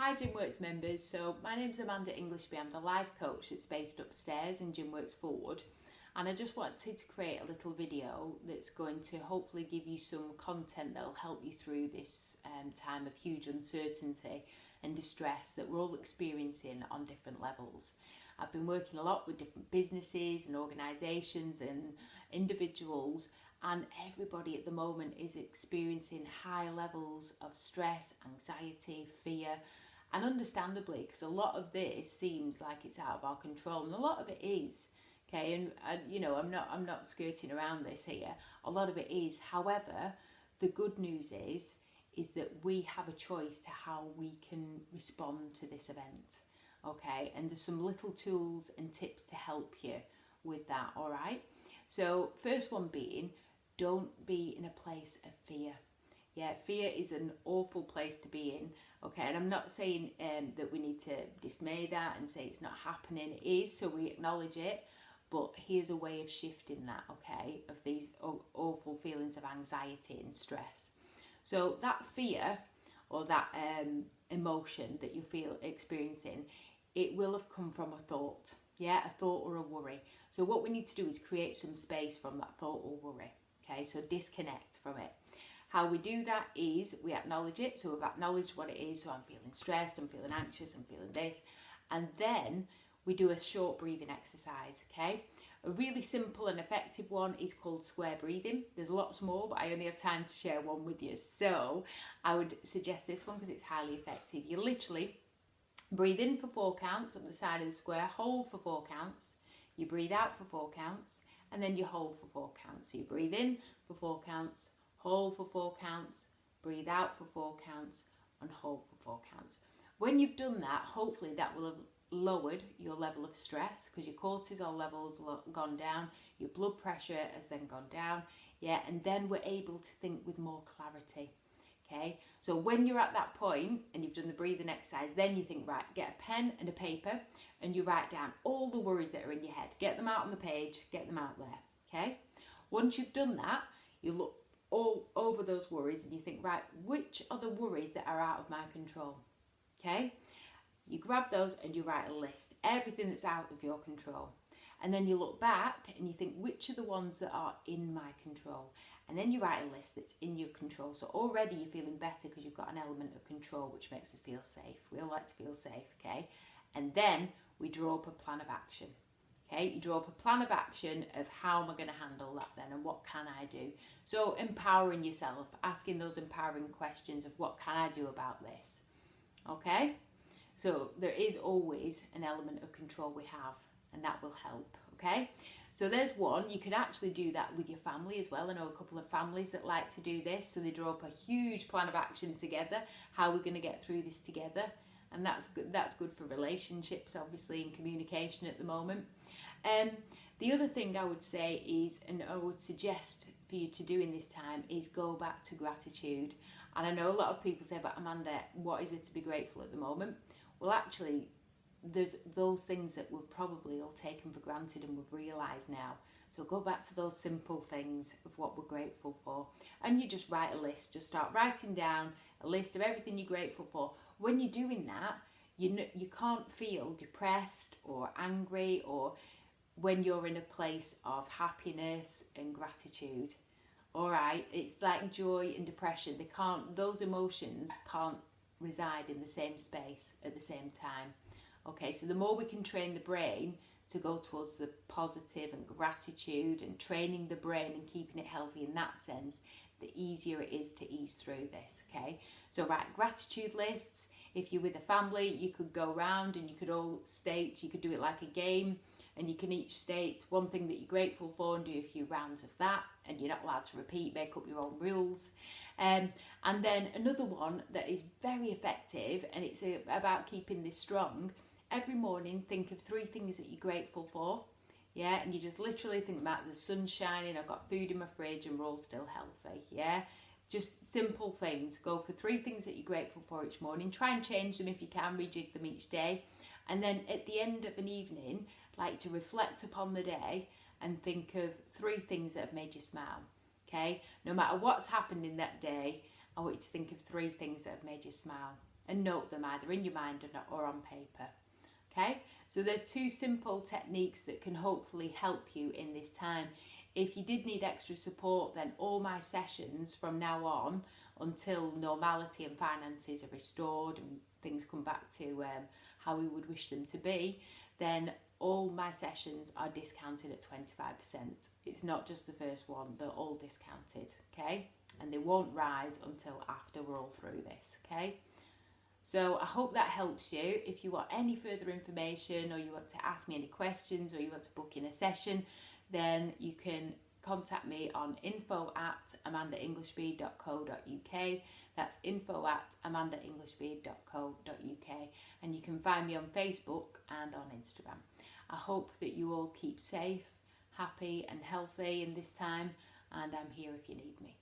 Hi GymWorks members, so my name's Englishby. I'm the life coach that's based upstairs in GymWorks Forward, and I just wanted to create a little video that's going to hopefully give you some content that'll help you through this time of huge uncertainty and distress that we're all experiencing on different levels. I've been working a lot with different businesses and organisations and individuals, and everybody at the moment is experiencing high levels of stress, anxiety, fear, and understandably, because a lot of this seems like it's out of our control, and a lot of it is. Okay, and you know, I'm not skirting around this here. A lot of it is. However, the good news is that we have a choice to how we can respond to this event. Okay, and there's some little tools and tips to help you with that. All right. So first one being, don't be in a place of fear. Yeah, fear is an awful place to be in. Okay, and I'm not saying that we need to dismay that and say it's not happening. It is, so we acknowledge it. But here's a way of shifting that, okay, of these awful feelings of anxiety and stress. So that fear or that emotion that you feel experiencing, it will have come from a thought, yeah, a thought or a worry. So what we need to do is create some space from that thought or worry, okay, so disconnect from it. How we do that is we acknowledge it. So we've acknowledged what it is. So I'm feeling stressed, I'm feeling anxious, I'm feeling this. And then we do a short breathing exercise, okay? A really simple and effective one is called square breathing. There's lots more, but I only have time to share one with you. So I would suggest this one because it's highly effective. You literally breathe in for 4 counts up the side of the square, hold for 4 counts. You breathe out for 4 counts, and then you hold for 4 counts. So you breathe in for 4 counts, hold for 4 counts, breathe out for 4 counts, and hold for 4 counts. When you've done that, hopefully that will have lowered your level of stress because your cortisol levels gone down, your blood pressure has then gone down, yeah, and then we're able to think with more clarity. Okay, so when you're at that point and you've done the breathing exercise, then you think, right, get a pen and a paper and you write down all the worries that are in your head. Get them out on the page, get them out there, okay? Once you've done that, you look all over those worries and you think, right, which are the worries that are out of my control, okay? You grab those and you write a list, everything that's out of your control. And then you look back and you think, which are the ones that are in my control? And then you write a list that's in your control. So already you're feeling better because you've got an element of control, which makes us feel safe. We all like to feel safe, okay? And then we draw up a plan of action. Okay, you draw up a plan of action of how am I going to handle that then and what can I do? So empowering yourself, asking those empowering questions of what can I do about this? Okay, so there is always an element of control we have, and that will help. Okay, so there's one. You can actually do that with your family as well. I know a couple of families that like to do this, so they draw up a huge plan of action together, how we're going to get through this together. And that's good for relationships, obviously, and communication at the moment. The other thing I would say is, and I would suggest for you to do in this time, is go back to gratitude. And I know a lot of people say, but Amanda, what is it to be grateful at the moment? Well, actually, there's those things that we've probably all taken for granted and we've realised now. So go back to those simple things of what we're grateful for. And you just write a list. Just start writing down a list of everything you're grateful for. When you're doing that, you can't feel depressed or angry or when you're in a place of happiness and gratitude. All right, it's like joy and depression. Those emotions can't reside in the same space at the same time. Okay, so the more we can train the brain to go towards the positive and gratitude and training the brain and keeping it healthy in that sense, the easier it is to ease through this, okay? So write gratitude lists. If you're with a family, you could go around and you could all state, you could do it like a game, and you can each state one thing that you're grateful for and do a few rounds of that, and you're not allowed to repeat, make up your own rules. And then another one that is very effective, and it's about keeping this strong. Every morning, think of 3 things that you're grateful for. Yeah, and you just literally think about the sun's shining, I've got food in my fridge, and we're all still healthy. Yeah, just simple things. Go for 3 things that you're grateful for each morning. Try and change them if you can, rejig them each day. And then at the end of an evening, like to reflect upon the day and think of 3 things that have made you smile. Okay, no matter what's happened in that day, I want you to think of 3 things that have made you smile. and note them either in your mind or on paper. Okay, so there are 2 simple techniques that can hopefully help you in this time. If you did need extra support, then all my sessions from now on until normality and finances are restored and things come back to how we would wish them to be, then all my sessions are discounted at 25%. It's not just the first one, they're all discounted, okay? And they won't rise until after we're all through this, okay? So I hope that helps you. If you want any further information, or you want to ask me any questions, or you want to book in a session, then you can contact me on info@amandaenglishby.co.uk. That's info@amandaenglishby.co.uk, and you can find me on Facebook and on Instagram. I hope that you all keep safe, happy and healthy in this time, and I'm here if you need me.